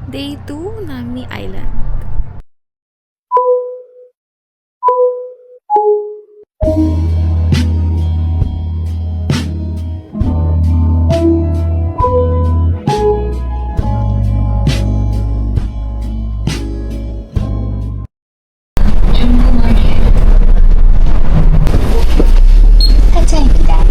Day 2, Nami Island. 하차입니다.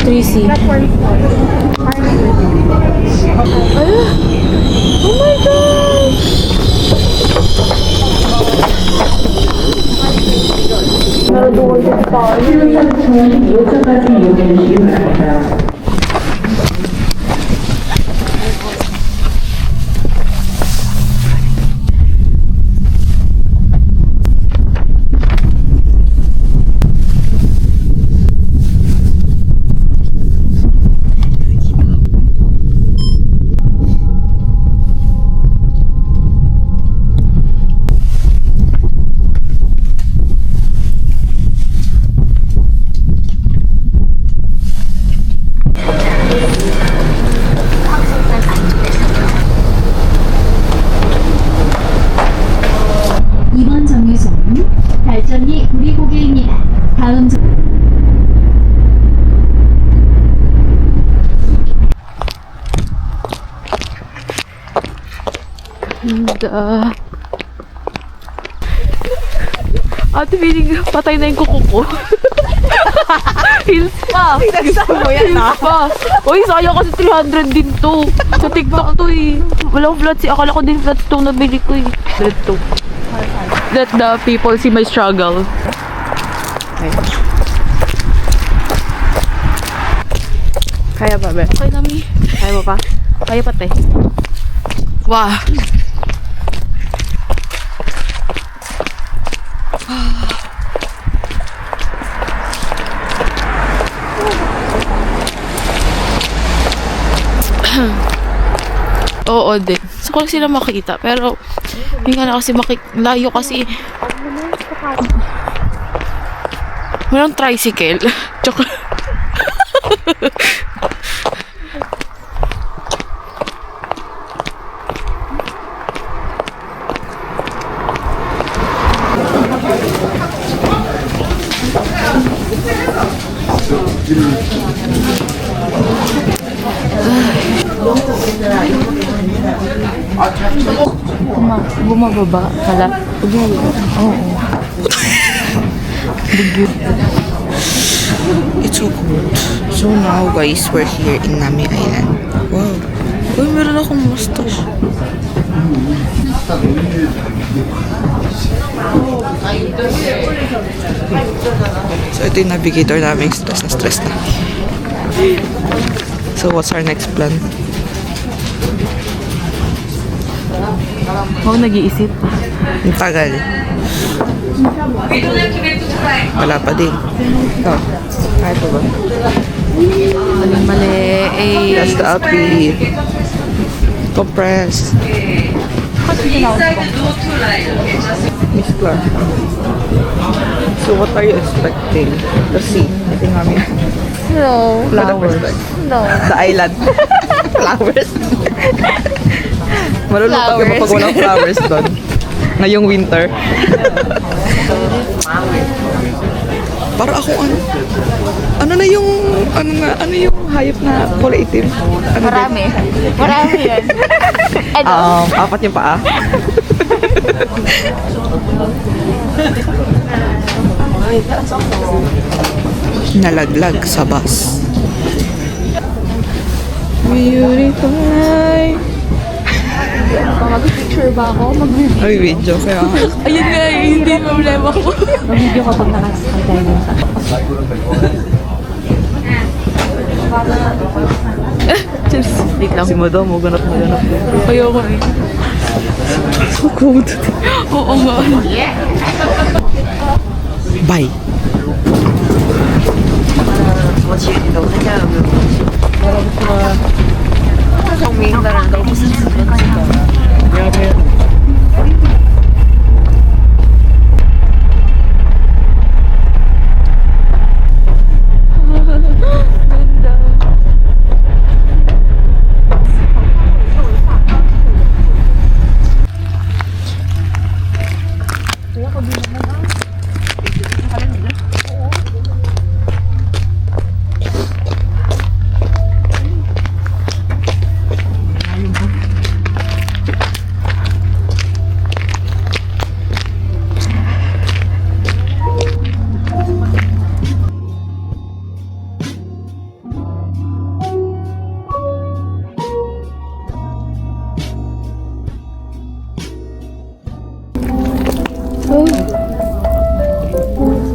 Tracy. Oh my gosh! 요청까지 이용해 주시기 바랍니다. 이번 정류소는 발전리 구리고개입니다. 다음 정... Ganda. Ate, feeling patay na yung kuko ko. Heels pa. Pinagsan mo yan Heels pa. Uy, sayang kasi 300 din to. Sa TikTok to eh. Walang flats eh. Akala ko din flats to nabili ko eh. Let to. Let the people see my struggle. Kaya ba, be? Okay, Nami. Kaya mo pa? Kaya pa, te. Wow. Oo din. Gusto ko lang sila makita. Pero, hindi nga na kasi layo kasi. Walang tricycle. Joke. Bumababa pala. Oo. It's so cold. So now guys, we're here in Nami Island. Wow. Uy, meron akong mustache. So ito yung navigator namin. Stress na. So what's our next plan? Ako nag-iisip. Ang tagal. Wala pa din. Oh, kaya pa ba? Mali. Eh. That's the outfit. Compressed. Miss Clark. So what are you expecting to see? I think kami. No. Flowers. No. The island. Flowers. Malulupag ka ba pag walang flowers doon? Ngayong winter. Para ako ano na yung ano yung hayop na kulay itim? Ano Marami. Marami yan. Apat yung paa. Nalaglag sa bus. Beautiful night. Mag-picture ba ako? Mag-video. Ay, video kaya. Ayun nga, hindi problema ko. Mag-video ka pag nakasakay tayo dun sa... Cheers. Wait lang. Si Madam, ganap. Ayoko eh. So cold. Oo nga. Bye.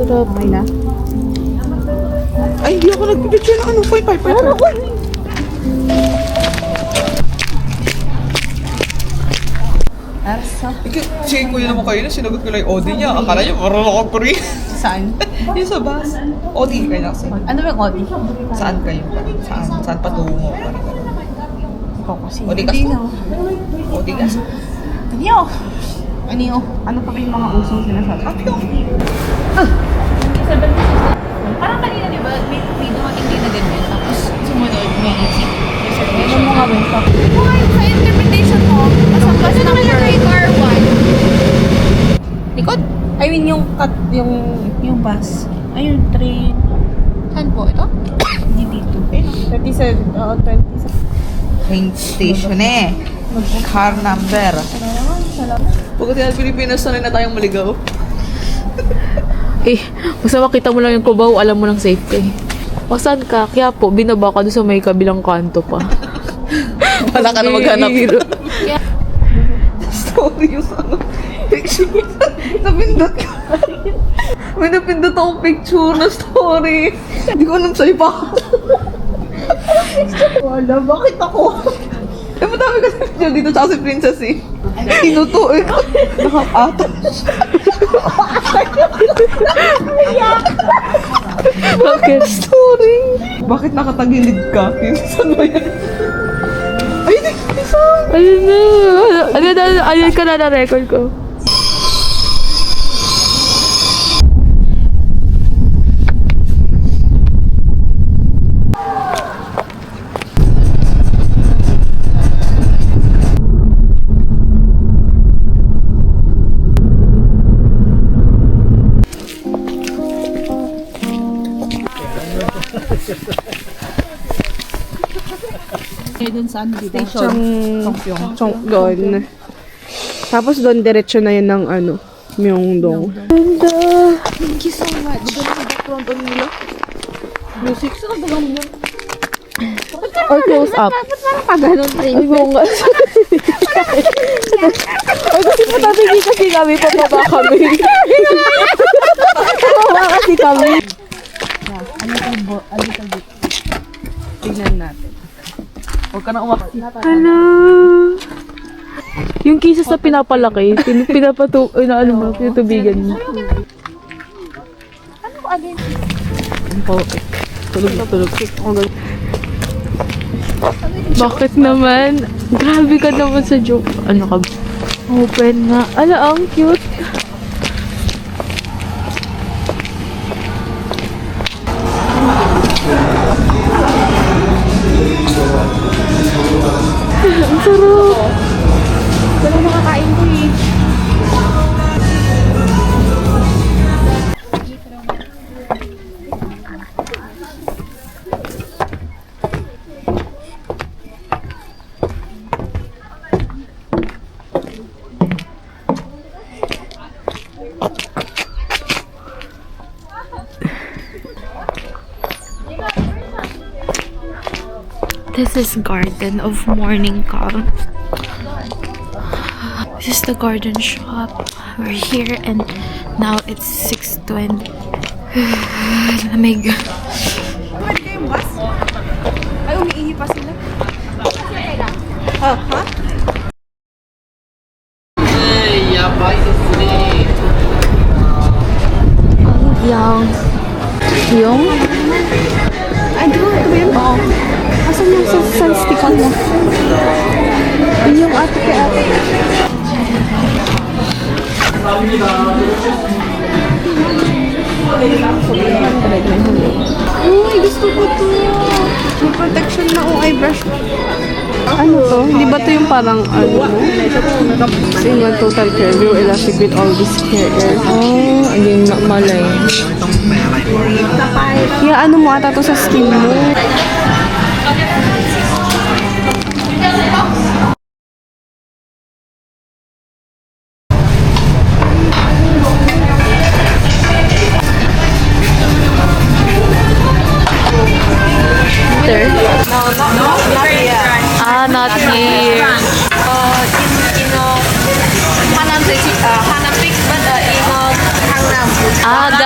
Sarap. Okay na. Ay, hindi ako nagpipicture ng ano. Piper. Si kuya naman kayo na sinagot ko lang yung Odi niya. Akala niya marunong ako Korean. Saan? Yung sa bus. Odi kayo na kasi. Ano ba yung Odi? Saan kayo? Saan patungo? Ikaw kasi. Odi ka? Odi ka? Ano pa ba yung mga usong sinasabi? Parang kanina, di ba, may dumating din na ganyan. Tapos sumunod, may Ano mo nga ba yung sa Sa interpretation mo, nasa bus number R1. likod? I mean yung yung bus. Ayun, train. Saan po ito? Hindi dito. 27, 27. Train station eh. Car number. Pagkatiyan Pilipinas, sanay na tayong maligaw. Eh, basta makita mo lang yung Cubao, alam mo nang safe ka eh. O saan ka? Kaya po, binaba ka doon sa may kabilang kanto pa. Wala ka na maghanap. Story yung ano. Picture. Napindot ka. May napindot akong picture na story. Hindi ko alam sa'yo pa. Wala, bakit ako? Eh, madami kasi picture dito sa si Princess eh. Inuto eh. Nakakatas. Bakit? Story. Bakit nakatagilid ka? Saan ba yan? Ay, nagkisang. Ayun na. Ayun ka na record ko. Station. Doon. Tapos doon, diretso na yun ng ano, Myeongdong. Thank you so much. Or close up. Pag-ganon train. Ay, mo nga. Ay, kasi patabigi kasi kami, pababa kami. Pababa kasi kami. Tignan natin. Huwag ka na umakit. Hello! Yung kisas na pinapalaki, pinutubigan mo. Ano ko again? Tulog. Bakit naman? Grabe ka naman sa joke. Ano ka? Open nga. Ala, ang cute. Ang sarap. Wala makakain ko eh. This is Garden of Morning Calm. This is the garden shop. We're here and now it's 6:20. Lamig. Pwede kayong bus? Ay, umiihi pa sila. Ha? Yung? Ay, di ba? Ito ba yun? Oo. Asan yung sun stick mo? Yun yung ate kay ate. Uy, gusto ko to. May protection na eye brush. Ano to? Hindi ba to yung parang ano? Single total care, View elastic with all this care air. Oh, hindi malay. Yeah, ano mo ata to sa skin mo? Ah, not here. Hanam Hanam Pig ba Ah,